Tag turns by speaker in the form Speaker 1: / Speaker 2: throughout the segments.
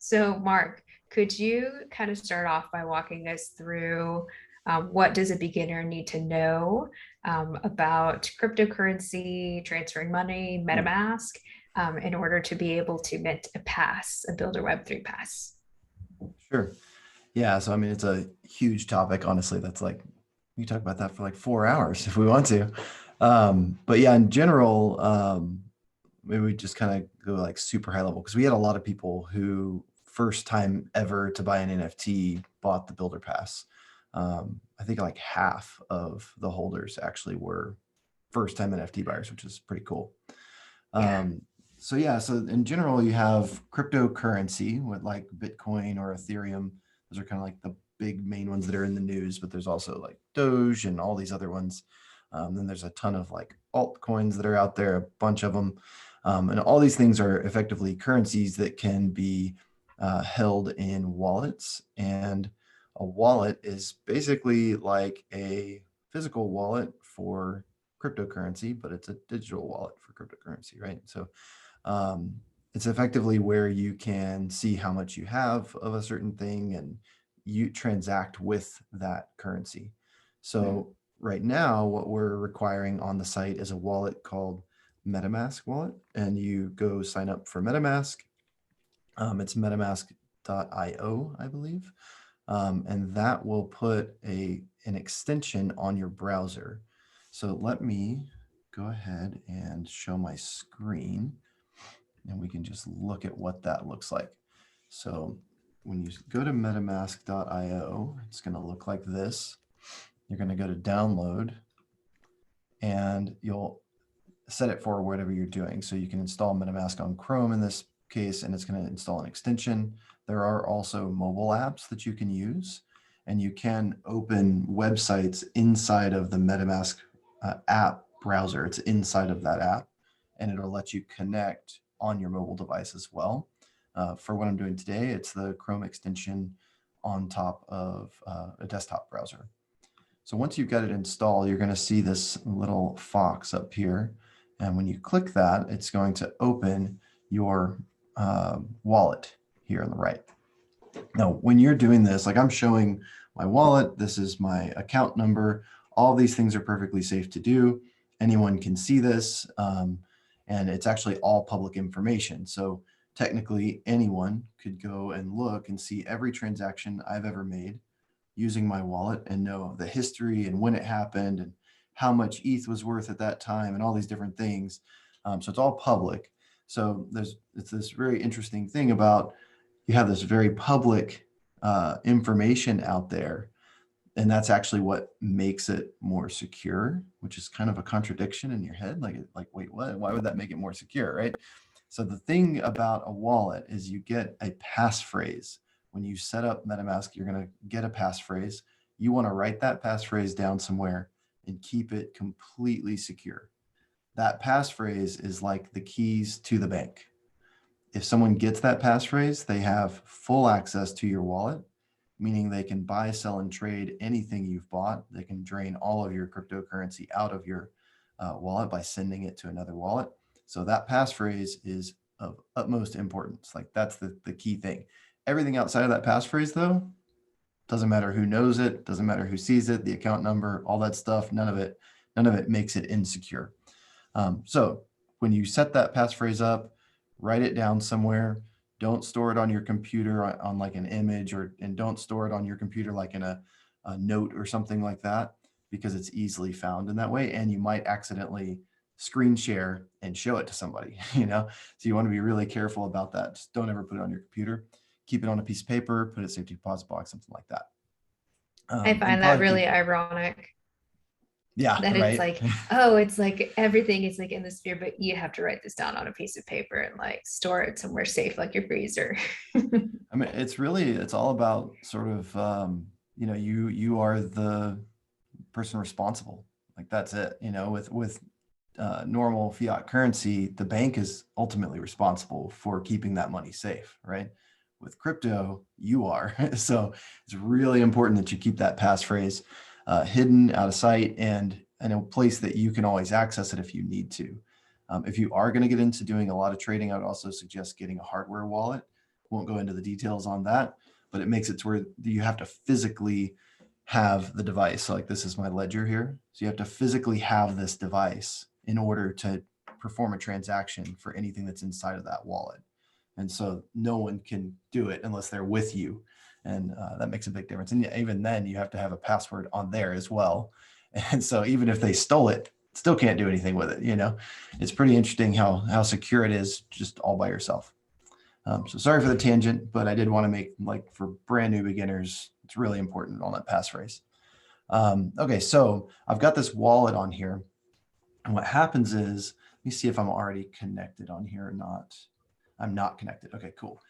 Speaker 1: So, Mark, could you kind of start off by walking us through what does a beginner need to know about cryptocurrency, transferring money, MetaMask, in order to be able to mint a pass, a Bildr Web3 pass?
Speaker 2: Sure. Yeah. So, I mean, it's a huge topic, honestly. That's like, we talk about that for like 4 hours if we want to. But yeah, in general, maybe we just kind of go like super high level because we had a lot of people who first time ever to buy an NFT bought the Bildr Pass. I think like half of the holders actually were first time NFT buyers, which is pretty cool.
Speaker 1: Yeah.
Speaker 2: So yeah, so in general, you have cryptocurrency with like Bitcoin or Ethereum. Those are kind of like the big main ones that are in the news, but there's also like Doge and all these other ones. Then there's a ton of like altcoins that are out there, a bunch of them. And all these things are effectively currencies that can be held in wallets. And a wallet is basically like a physical wallet for cryptocurrency, but it's a digital wallet for cryptocurrency, right? So um, it's effectively where you can see how much you have of a certain thing and you transact with that currency. So right now, what we're requiring on the site is a wallet called Metamask wallet, and you go sign up for Metamask. It's metamask.io, I believe. And that will put an extension on your browser. So let me go ahead and show my screen and we can just look at what that looks like. So when you go to metamask.io, it's going to look like this. You're going to go to download and you'll set it for whatever you're doing. So you can install MetaMask on Chrome in this case, and it's going to install an extension. There are also mobile apps that you can use, and you can open websites inside of the MetaMask app browser. It's inside of that app, and it'll let you connect on your mobile device as well. For what I'm doing today, it's the Chrome extension on top of a desktop browser. So once you've got it installed, you're going to see this little fox up here. And when you click that, it's going to open your wallet here on the right. Now, when you're doing this, like I'm showing my wallet, this is my account number. All these things are perfectly safe to do. Anyone can see this, and it's actually all public information. So technically, anyone could go and look and see every transaction I've ever made using my wallet and know the history and when it happened and how much ETH was worth at that time and all these different things. So it's all public. So it's this very interesting thing about you have this very public information out there, and that's actually what makes it more secure, which is kind of a contradiction in your head. Like, wait, what? Why would that make it more secure, right? So the thing about a wallet is you get a passphrase. When you set up MetaMask, you're going to get a passphrase. You want to write that passphrase down somewhere and keep it completely secure. That passphrase is like the keys to the bank. If someone gets that passphrase, they have full access to your wallet, meaning they can buy, sell, and trade anything you've bought. They can drain all of your cryptocurrency out of your wallet by sending it to another wallet. So that passphrase is of utmost importance. Like that's the key thing. Everything outside of that passphrase, though, doesn't matter who knows it, doesn't matter who sees it, the account number, all that stuff, none of it makes it insecure. So when you set that passphrase up, write it down somewhere. Don't store it on your computer on like an image, and don't store it on your computer like in a note or something like that, because it's easily found in that way. And you might accidentally screen share and show it to somebody, So you want to be really careful about that. Just don't ever put it on your computer. Keep it on a piece of paper, put it in a safety deposit box, something like that.
Speaker 1: I
Speaker 2: And
Speaker 1: find that
Speaker 2: probably
Speaker 1: really ironic
Speaker 2: yeah,
Speaker 1: that it's
Speaker 2: right.
Speaker 1: like, oh, it's like everything is like in the sphere, but you have to write this down on a piece of paper and like store it somewhere safe, like your freezer.
Speaker 2: I mean, it's all about sort of, you are the person responsible. Like that's it, with normal fiat currency, the bank is ultimately responsible for keeping that money safe, right? With crypto, you are. So it's really important that you keep that passphrase hidden out of sight and in a place that you can always access it if you need to. If you are going to get into doing a lot of trading, I would also suggest getting a hardware wallet. Won't go into the details on that, but it makes it to where you have to physically have the device. So like this is my ledger here. So you have to physically have this device in order to perform a transaction for anything that's inside of that wallet. And so no one can do it unless they're with you. And that makes a big difference. And even then you have to have a password on there as well. And so even if they stole it, still can't do anything with it. You know, it's pretty interesting how secure it is just all by yourself. So sorry for the tangent, but I did want to make, like, for brand new beginners, it's really important on that passphrase. Okay, so I've got this wallet on here. And what happens is, let me see if I'm already connected on here or not. I'm not connected. Okay, cool.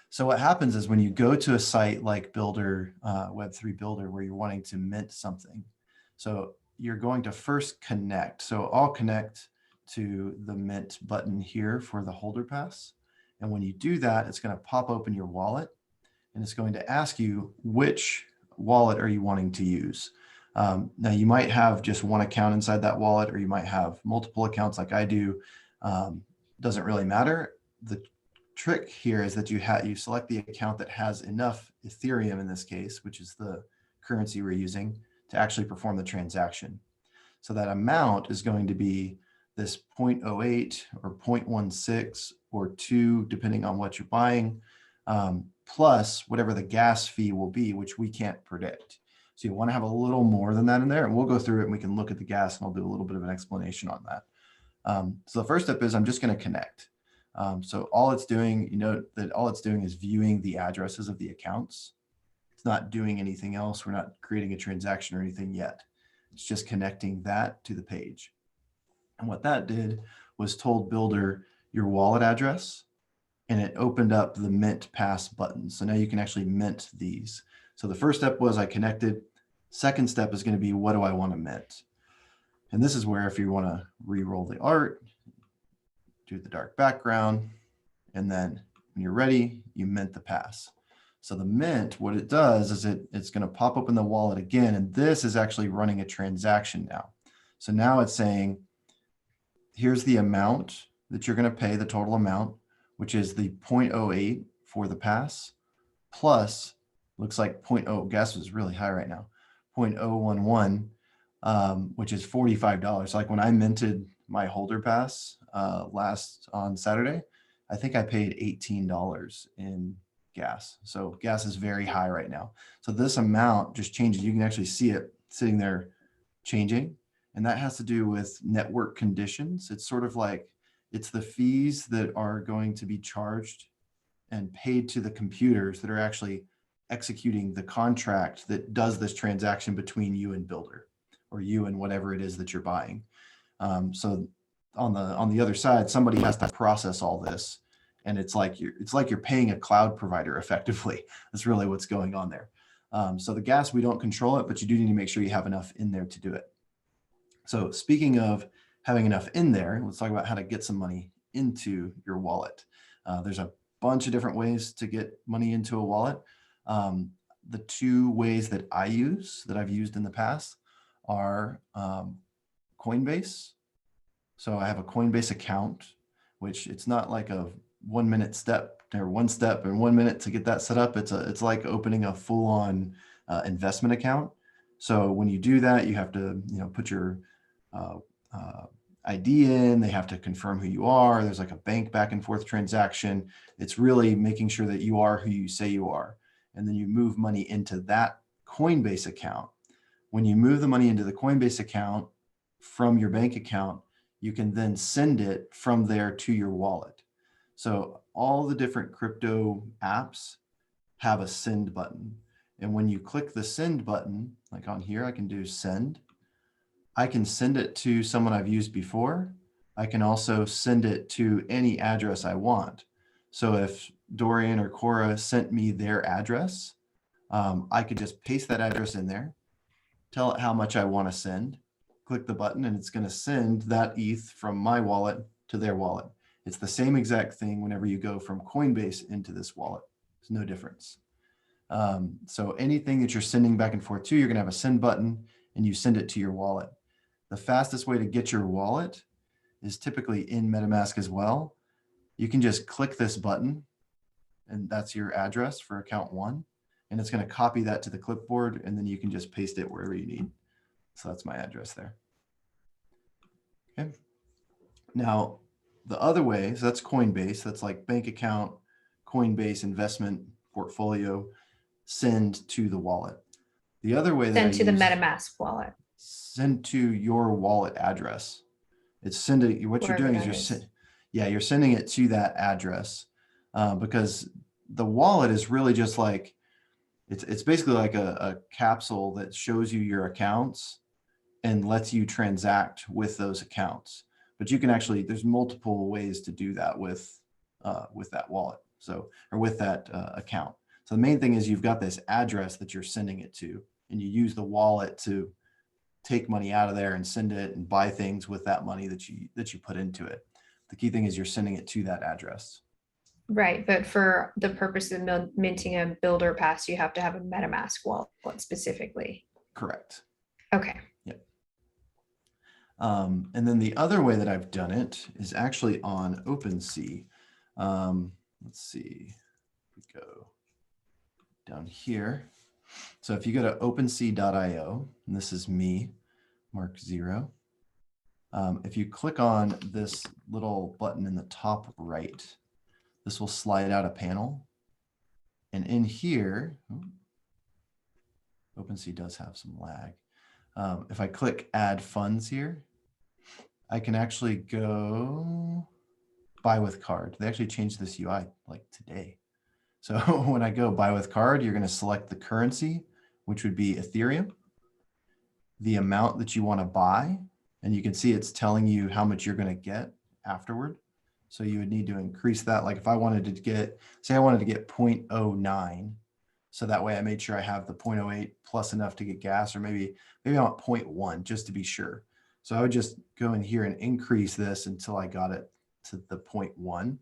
Speaker 2: So what happens is when you go to a site like Bildr, Web3 Builder, where you're wanting to mint something, so you're going to first connect. So I'll connect to the mint button here for the holder pass. And when you do that, it's going to pop open your wallet and it's going to ask you which wallet are you wanting to use. Now you might have just one account inside that wallet, or you might have multiple accounts like I do. Doesn't really matter. The trick here is that you select the account that has enough Ethereum in this case, which is the currency we're using, to actually perform the transaction. So that amount is going to be this 0.08 or 0.16 or 2, depending on what you're buying, plus whatever the gas fee will be, which we can't predict. So you want to have a little more than that in there, and we'll go through it and we can look at the gas and I'll do a little bit of an explanation on that. So the first step is I'm just going to connect. So all it's doing, you know, that all it's doing is viewing the addresses of the accounts. It's not doing anything else. We're not creating a transaction or anything yet. It's just connecting that to the page. And what that did was told Bildr your wallet address, and it opened up the Mint Pass button. So now you can actually mint these. So the first step was I connected. Second step is going to be, what do I want to mint? And this is where, if you want to re-roll the art, do the dark background, and then when you're ready, you mint the pass. So the mint, what it does is it's going to pop open the wallet again, and this is actually running a transaction now. So now it's saying, here's the amount that you're going to pay, the total amount, which is the 0.08 for the pass, plus, looks like 0.0, gas is really high right now, 0.011, which is $45. Like when I minted my holder pass last on Saturday, I think I paid $18 in gas. So gas is very high right now. So this amount just changes. You can actually see it sitting there changing. And that has to do with network conditions. It's sort of like, it's the fees that are going to be charged and paid to the computers that are actually executing the contract that does this transaction between you and Bildr, or you and whatever it is that you're buying. So on the other side, somebody has to process all this, and it's like you're paying a cloud provider effectively. That's really what's going on there. So the gas, we don't control it, but you do need to make sure you have enough in there to do it. So speaking of having enough in there, let's talk about how to get some money into your wallet. There's a bunch of different ways to get money into a wallet. The two ways that I've used in the past are Coinbase. So I have a Coinbase account, which it's not like a 1 minute step or 1 step and 1 minute to get that set up. It's like opening a full-on investment account. So when you do that, you have to put your ID in. They have to confirm who you are. There's like a bank back and forth transaction. It's really making sure that you are who you say you are. And then you move money into that Coinbase account. When you move the money into the Coinbase account from your bank account, you can then send it from there to your wallet. So all the different crypto apps have a send button. And when you click the send button, like on here, I can do send. I can send it to someone I've used before. I can also send it to any address I want. So if Dorian or Cora sent me their address, I could just paste that address in there, tell it how much I want to send, click the button, and it's going to send that ETH from my wallet to their wallet. It's the same exact thing whenever you go from Coinbase into this wallet. There's no difference. So anything that you're sending back and forth to, you're going to have a send button and you send it to your wallet. The fastest way to get your wallet is typically in Metamask as well. You can just click this button and that's your address for account 1. And it's going to copy that to the clipboard, and then you can just paste it wherever you need. So that's my address there. Okay. Now, the other way, so that's Coinbase. That's like bank account, Coinbase investment portfolio, send to the wallet. The other way that
Speaker 1: Send
Speaker 2: I
Speaker 1: to the
Speaker 2: use,
Speaker 1: Metamask wallet.
Speaker 2: send to your wallet address. It's sending, what you're doing is you're sending it to that address, because the wallet is really just like, it's basically like a capsule that shows you your accounts and lets you transact with those accounts. But you can actually, there's multiple ways to do that with that wallet. So, or with that account. So the main thing is you've got this address that you're sending it to, and you use the wallet to take money out of there and send it and buy things with that money that you put into it. The key thing is you're sending it to that address.
Speaker 1: Right, but for the purpose of minting a Bildr Pass, you have to have a MetaMask wallet specifically.
Speaker 2: Correct.
Speaker 1: Okay.
Speaker 2: Yep. And then the other way that I've done it is actually on Opensea. Let's see, we go down here. So if you go to opensea.io, and this is me, Mark 0. If you click on this little button in the top right, this will slide out a panel. And in here, Opensea does have some lag. If I click add funds here, I can actually go buy with card. They actually changed this UI like today. So when I go buy with card, you're going to select the currency, which would be Ethereum, the amount that you want to buy, and you can see it's telling you how much you're going to get afterward. So you would need to increase that. Like if I wanted to get, say I wanted to get 0.09, so that way I made sure I have the 0.08 plus enough to get gas, or maybe I want 0.1 just to be sure. So I would just go in here and increase this until I got it to the 0.1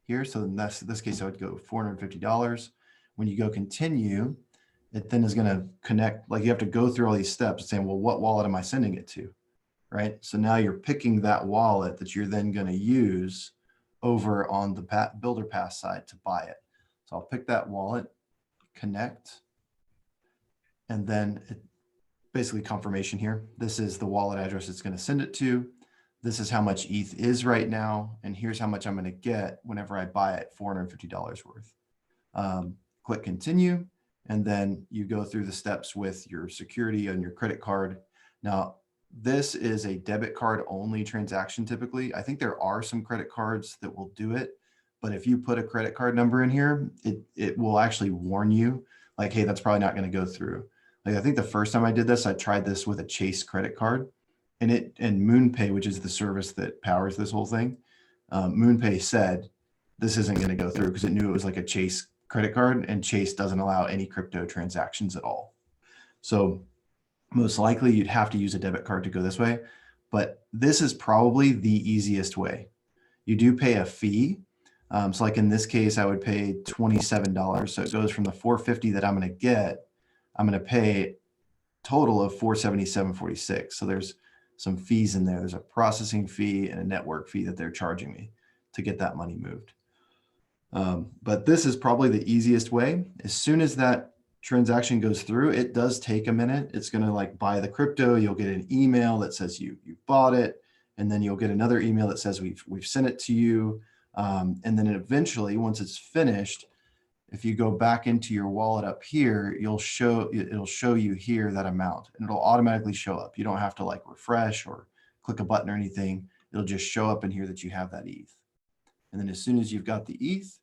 Speaker 2: here. So in this case, I would go $450. When you go continue, it then is going to connect, like you have to go through all these steps saying, well, what wallet am I sending it to? Right. So now you're picking that wallet that you're then going to use over on the Bildr Pass side to buy it. So I'll pick that wallet, connect, and then it basically confirmation here. This is the wallet address it's going to send it to. This is how much ETH is right now. And here's how much I'm going to get whenever I buy it, $450 worth. Click continue. And then you go through the steps with your security and your credit card. Now, this is a debit card only transaction typically. I think there are some credit cards that will do it. But if you put a credit card number in here, it will actually warn you like, hey, that's probably not going to go through. Like I think the first time I did this, I tried this with a Chase credit card. And MoonPay, which is the service that powers this whole thing, MoonPay said this isn't going to go through because it knew it was like a Chase credit card, and Chase doesn't allow any crypto transactions at all. So most likely you'd have to use a debit card to go this way, but this is probably the easiest way. You do pay a fee. So like in this case, I would pay $27. So it goes from the $450 that I'm going to get, I'm going to pay total of $477.46. So there's some fees in there. There's a processing fee and a network fee that they're charging me to get that money moved. But this is probably the easiest way. As soon as that transaction goes through, it does take a minute. It's going to like buy the crypto. You'll get an email that says you bought it. And then you'll get another email that says we've sent it to you. And then eventually, once it's finished, if you go back into your wallet up here, it'll show you here that amount, and it'll automatically show up. You don't have to like refresh or click a button or anything. It'll just show up in here that you have that ETH. And then as soon as you've got the ETH,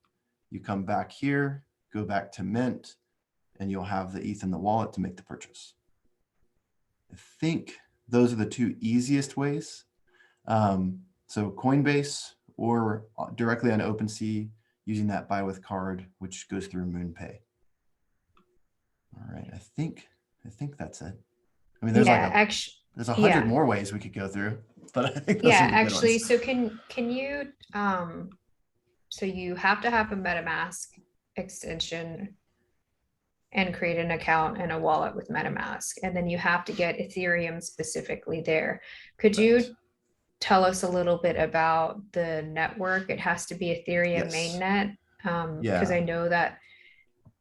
Speaker 2: you come back here, go back to Mint, and you'll have the ETH in the wallet to make the purchase. I think those are the two easiest ways. So Coinbase or directly on Opensea, using that buy with card, which goes through MoonPay. All right, I think that's it. I mean, there's there's 100 more ways we could go through, but I think those are the good ones.
Speaker 1: So can you so you have to have a MetaMask extension and create an account and a wallet with MetaMask, and then you have to get Ethereum specifically there. Could you tell us a little bit about the network? It has to be Ethereum Mainnet. Because
Speaker 2: Yeah,
Speaker 1: I know that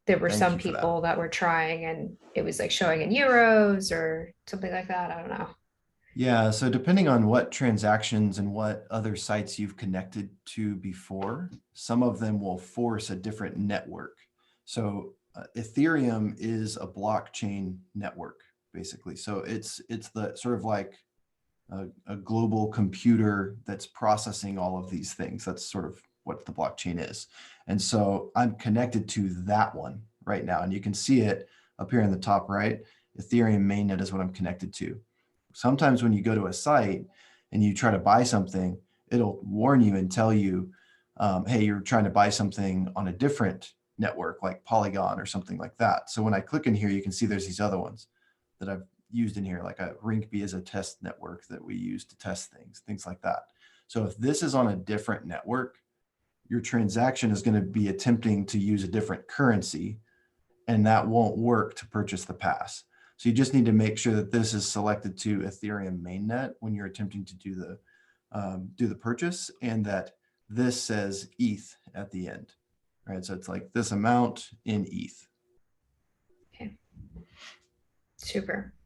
Speaker 1: there were
Speaker 2: thank
Speaker 1: some
Speaker 2: you for that.
Speaker 1: people that were trying and it was like showing in euros or something like that. I don't know.
Speaker 2: Yeah, so depending on what transactions and what other sites you've connected to before, some of them will force a different network. So Ethereum is a blockchain network, basically. So it's the sort of like a global computer that's processing all of these things. That's sort of what the blockchain is. And so I'm connected to that one right now. And you can see it up here in the top right. Ethereum Mainnet is what I'm connected to. Sometimes when you go to a site and you try to buy something, it'll warn you and tell you, hey, you're trying to buy something on a different network like Polygon or something like that. So when I click in here, you can see there's these other ones that I've used in here, like a Rinkeby is a test network that we use to test things like that. So if this is on a different network, your transaction is going to be attempting to use a different currency, and that won't work to purchase the pass. So you just need to make sure that this is selected to Ethereum mainnet when you're attempting to do the purchase, and that this says ETH at the end, right? So it's like this amount in ETH.
Speaker 1: Okay, super.